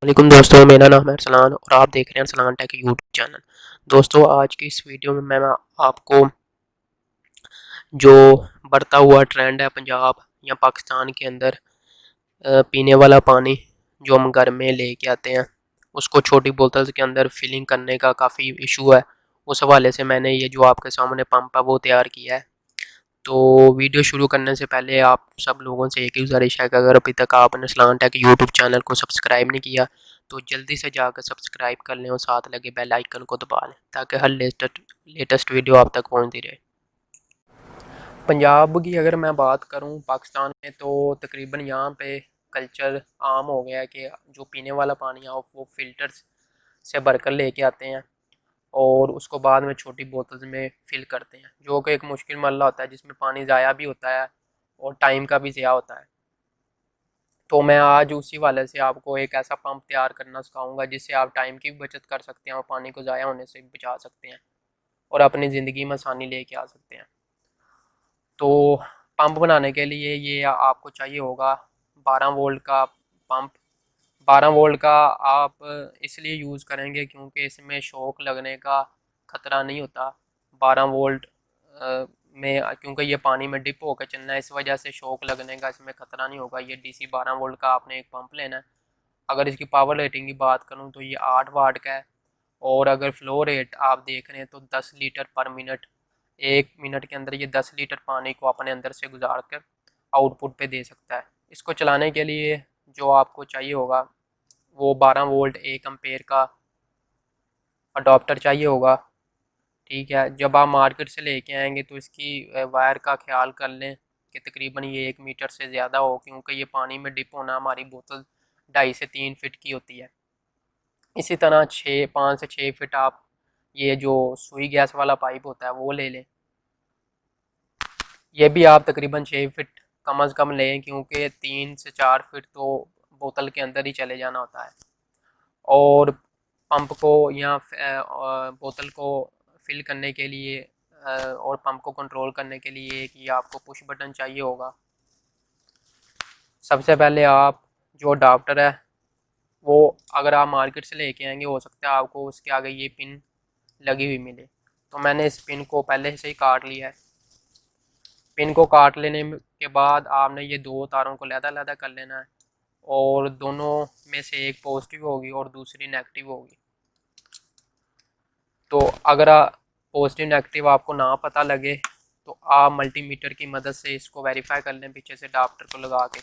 वालेकुम दोस्तों, मेरा नाम है अरसलान और आप देख रहे हैं अरसलान टेक यूट्यूब चैनल। दोस्तों, आज की इस वीडियो में मैं आपको जो बढ़ता हुआ ट्रेंड है पंजाब या पाकिस्तान के अंदर पीने वाला पानी जो हम घर में लेके आते हैं, उसको छोटी बोतल के अंदर फिलिंग करने का काफ़ी इशू है। उस हवाले से मैंने ये जो आपके सामने पंप है वो तैयार किया है। तो वीडियो शुरू करने से पहले आप सब लोगों से एक ही गुजारिश है कि अगर अभी तक आपने अरसलान टेक यूट्यूब चैनल को सब्सक्राइब नहीं किया तो जल्दी से जाकर सब्सक्राइब कर लें और साथ लगे बेल आइकन को दबा लें ताकि हर लेटेस्ट वीडियो आप तक पहुंचती रहे। पंजाब की अगर मैं बात करूं पाकिस्तान में, तो तकरीबन यहाँ पे कल्चर आम हो गया है कि जो पीने वाला पानी है वो फ़िल्टर्स से भरकर लेके आते हैं और उसको बाद में छोटी बोतल में फ़िल करते हैं, जो कि एक मुश्किल मसला होता है जिसमें पानी ज़ाया भी होता है और टाइम का भी ज़िया होता है। तो मैं आज उसी वाले से आपको एक ऐसा पंप तैयार करना सिखाऊंगा जिससे आप टाइम की भी बचत कर सकते हैं और पानी को ज़ाया होने से भी बचा सकते हैं और अपनी ज़िंदगी में आसानी लेके आ सकते हैं। तो पंप बनाने के लिए ये आपको चाहिए होगा 12 वोल्ट का पंप। 12 वोल्ट का आप इसलिए यूज़ करेंगे क्योंकि इसमें शॉक लगने का ख़तरा नहीं होता। 12 वोल्ट में क्योंकि ये पानी में डिप होकर चलना है, इस वजह से शॉक लगने का इसमें ख़तरा नहीं होगा। ये डीसी 12 वोल्ट का आपने एक पंप लेना है। अगर इसकी पावर रेटिंग की बात करूँ तो ये 8 वाट का है और अगर फ्लो रेट आप देख रहे हैं तो 10 लीटर पर मिनट, 1 मिनट के अंदर ये 10 लीटर पानी को अपने अंदर से गुजार कर आउटपुट पे दे सकता है। इसको चलाने के लिए जो आपको चाहिए होगा वो 12 वोल्ट 1 एम्पेयर का अडॉप्टर चाहिए होगा। ठीक है, जब आप मार्केट से लेके आएंगे तो इसकी वायर का ख्याल कर लें कि तकरीबन ये 1 मीटर से ज़्यादा हो, क्योंकि ये पानी में डिप होना हमारी बोतल 2.5 से 3 फिट की होती है। इसी तरह 5 से 6 फिट आप ये जो सुई गैस वाला पाइप होता है वो ले लें। ये भी आप तकरीबन 6 फिट कम अज़ कम लें, क्योंकि 3 से 4 फिट तो बोतल के अंदर ही चले जाना होता है। और पंप को या बोतल को फिल करने के लिए और पंप को कंट्रोल करने के लिए एक ये आपको पुश बटन चाहिए होगा। सबसे पहले आप जो अडाप्टर है वो अगर आप मार्केट से लेके आएंगे, हो सकता है आपको उसके आगे ये पिन लगी हुई मिले, तो मैंने इस पिन को पहले से ही काट लिया है। पिन को काट लेने के बाद आपने ये दो तारों को लहदा कर लेना है और दोनों में से एक पॉजिटिव होगी और दूसरी नेगेटिव होगी। तो अगर पॉजिटिव नेगेटिव आपको ना पता लगे तो आप मल्टीमीटर की मदद से इसको वेरीफाई कर लें पीछे से अडाप्टर को लगा के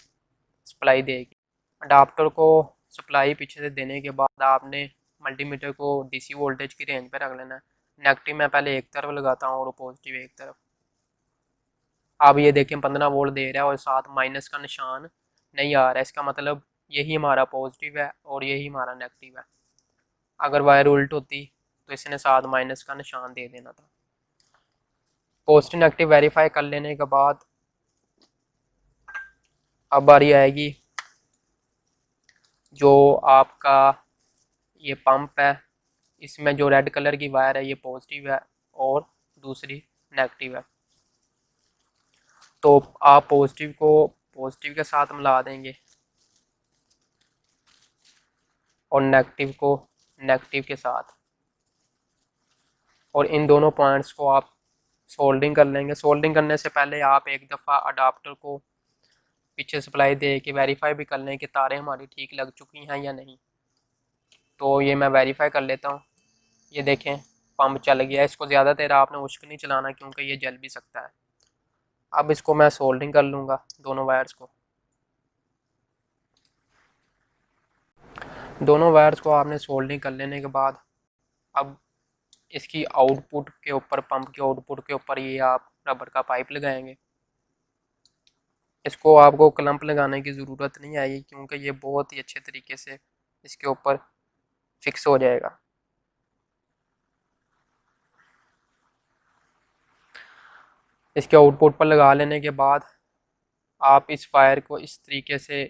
सप्लाई देगी। अडाप्टर को सप्लाई पीछे से देने के बाद आपने मल्टीमीटर को डीसी वोल्टेज की रेंज पर रख लेना है। नेगेटिव मैं पहले एक तरफ लगाता हूँ और पॉजिटिव एक तरफ। आप ये देखें 15 वोल्ट दे रहा है और साथ माइनस का निशान नहीं आ रहा है, इसका मतलब यही हमारा पॉजिटिव है और यही हमारा नेगेटिव है। अगर वायर उल्ट होती तो इसने साथ माइनस का निशान दे देना था। पॉजिटिव नेगेटिव वेरीफाई कर लेने के बाद अब बारी आएगी जो आपका ये पंप है, इसमें जो रेड कलर की वायर है ये पॉजिटिव है और दूसरी नेगेटिव है। तो आप पॉजिटिव को पॉजिटिव के साथ मिला देंगे और नेगेटिव को नेगेटिव के साथ, और इन दोनों पॉइंट्स को आप सोल्डिंग कर लेंगे। सोल्डिंग करने से पहले आप एक दफ़ा अडाप्टर को पीछे सप्लाई दे के वेरीफाई भी कर लें कि तारें हमारी ठीक लग चुकी हैं या नहीं। तो ये मैं वेरीफाई कर लेता हूँ। ये देखें पंप चल गया। इसको ज़्यादा देर आपने उश्क नहीं चलाना क्योंकि ये जल भी सकता है। अब इसको मैं सोल्डिंग कर लूँगा दोनों वायर्स को। दोनों वायर्स को आपने सोल्डिंग कर लेने के बाद अब इसकी आउटपुट के ऊपर, पंप के आउटपुट के ऊपर ये आप रबर का पाइप लगाएंगे। इसको आपको क्लम्प लगाने की ज़रूरत नहीं आएगी क्योंकि ये बहुत ही अच्छे तरीके से इसके ऊपर फिक्स हो जाएगा। इसके आउटपुट पर लगा लेने के बाद आप इस वायर को इस तरीके से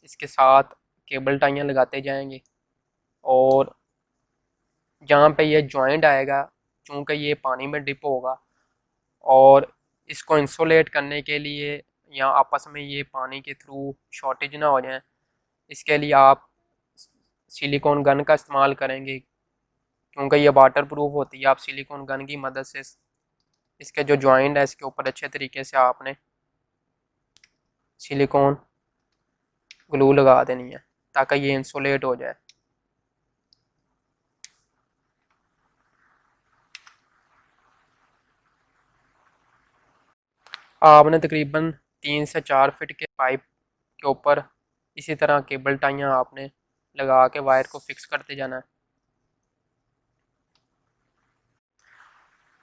इसके साथ केबल टाइयाँ लगाते जाएंगे और जहाँ पे ये जॉइंट आएगा, चूँकि ये पानी में डिप होगा और इसको इंसुलेट करने के लिए या आपस में ये पानी के थ्रू शॉर्टेज ना हो जाए, इसके लिए आप सिलिकॉन गन का इस्तेमाल करेंगे, क्योंकि ये वाटर प्रूफ होती है। आप सिलिकॉन गन की मदद से इसके जो जॉइंट है इसके ऊपर अच्छे तरीके से आपने सिलिकॉन ग्लू लगा देनी है ताकि ये इंसुलेट हो जाए। आपने तकरीबन 3 से 4 फीट के पाइप के ऊपर इसी तरह केबल टाइयाँ आपने लगा के वायर को फिक्स करते जाना है।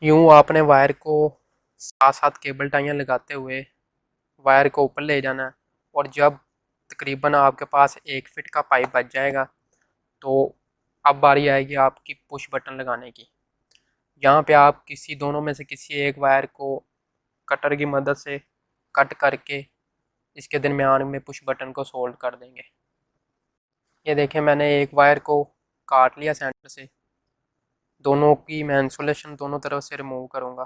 यूँ आपने वायर को साथ साथ केबल टाइयाँ लगाते हुए वायर को ऊपर ले जाना है, और जब तकरीबन आपके पास 1 फीट का पाइप बच जाएगा तो अब बारी आएगी आपकी पुश बटन लगाने की। यहाँ पे आप किसी दोनों में से किसी एक वायर को कटर की मदद से कट करके इसके दरमियान में पुश बटन को सोल्ड कर देंगे। ये देखें, मैंने एक वायर को काट लिया सेंटर से। दोनों की मैं इंसुलेशन दोनों तरफ से रिमूव करूँगा।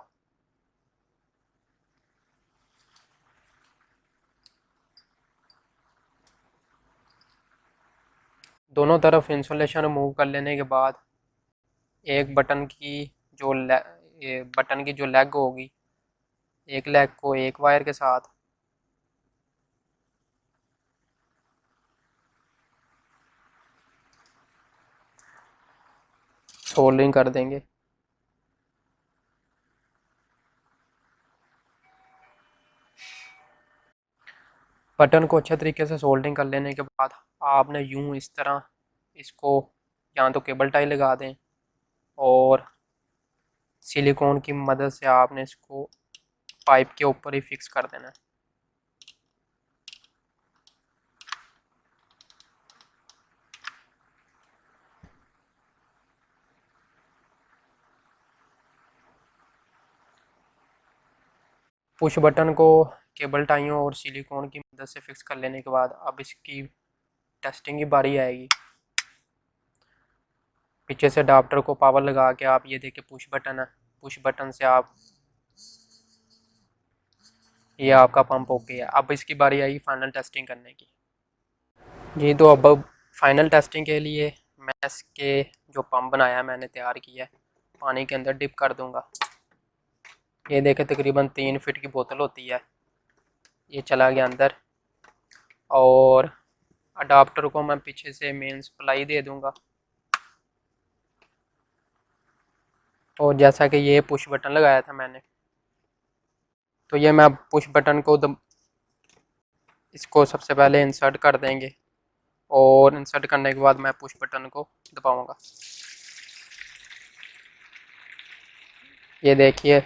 दोनों तरफ इंसुलेशन रिमूव कर लेने के बाद एक बटन की बटन की जो लेग होगी, एक लेग को एक वायर के साथ सोल्डरिंग कर देंगे। बटन को अच्छे तरीके से सोल्डरिंग कर लेने के बाद आपने यूं इस तरह इसको या तो केबल टाई लगा दें और सिलिकॉन की मदद से आपने इसको पाइप के ऊपर ही फिक्स कर देना है। पुश बटन को केबल टाइयों और सिलिकॉन की मदद से फिक्स कर लेने के बाद अब इसकी टेस्टिंग की बारी आएगी। पीछे से अडाप्टर को पावर लगा के आप ये देखिए पुश बटन है, पुश बटन से आप ये आपका पंप ओके है। अब इसकी बारी आई फाइनल टेस्टिंग करने की। जी तो अब फाइनल टेस्टिंग के लिए मैं इसके जो पंप बनाया है मैंने तैयार किया है, पानी के अंदर डिप कर दूंगा। ये देखें, तकरीबन 3 फीट की बोतल होती है, ये चला गया अंदर। और अडाप्टर को मैं पीछे से मेन सप्लाई दे दूंगा। और जैसा कि ये पुश बटन लगाया था मैंने, तो ये मैं पुश बटन को इसको सबसे पहले इंसर्ट कर देंगे, और इंसर्ट करने के बाद मैं पुश बटन को दबाऊंगा। ये देखिए,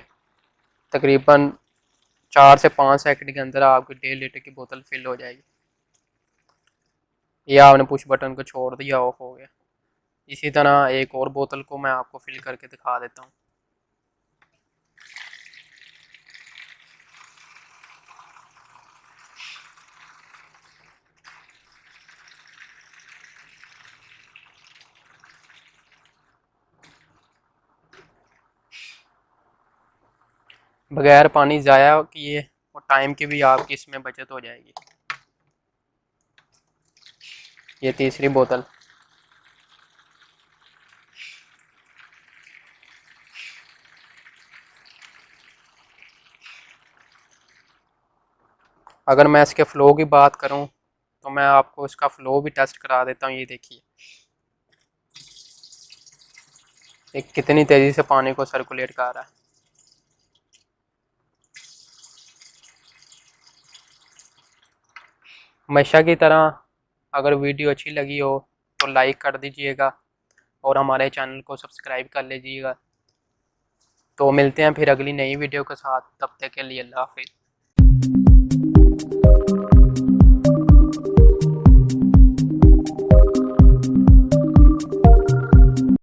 तकरीबन 4 से 5 सेकंड के अंदर आपकी 1.5 लीटर की बोतल फिल हो जाएगी। ये आपने पुश बटन को छोड़ दिया, ऑफ हो गया। इसी तरह एक और बोतल को मैं आपको फिल करके दिखा देता हूँ। बगैर पानी ज़ाया किए और टाइम की भी आपकी इसमें बचत हो जाएगी। ये तीसरी बोतल। अगर मैं इसके फ़्लो की बात करूं तो मैं आपको इसका फ़्लो भी टेस्ट करा देता हूं। ये देखिए, ये कितनी तेज़ी से पानी को सर्कुलेट कर रहा है। हमेशा की तरह अगर वीडियो अच्छी लगी हो तो लाइक कर दीजिएगा और हमारे चैनल को सब्सक्राइब कर लीजिएगा। तो मिलते हैं फिर अगली नई वीडियो के साथ, तब तक के लिए अल्लाह हाफिज़।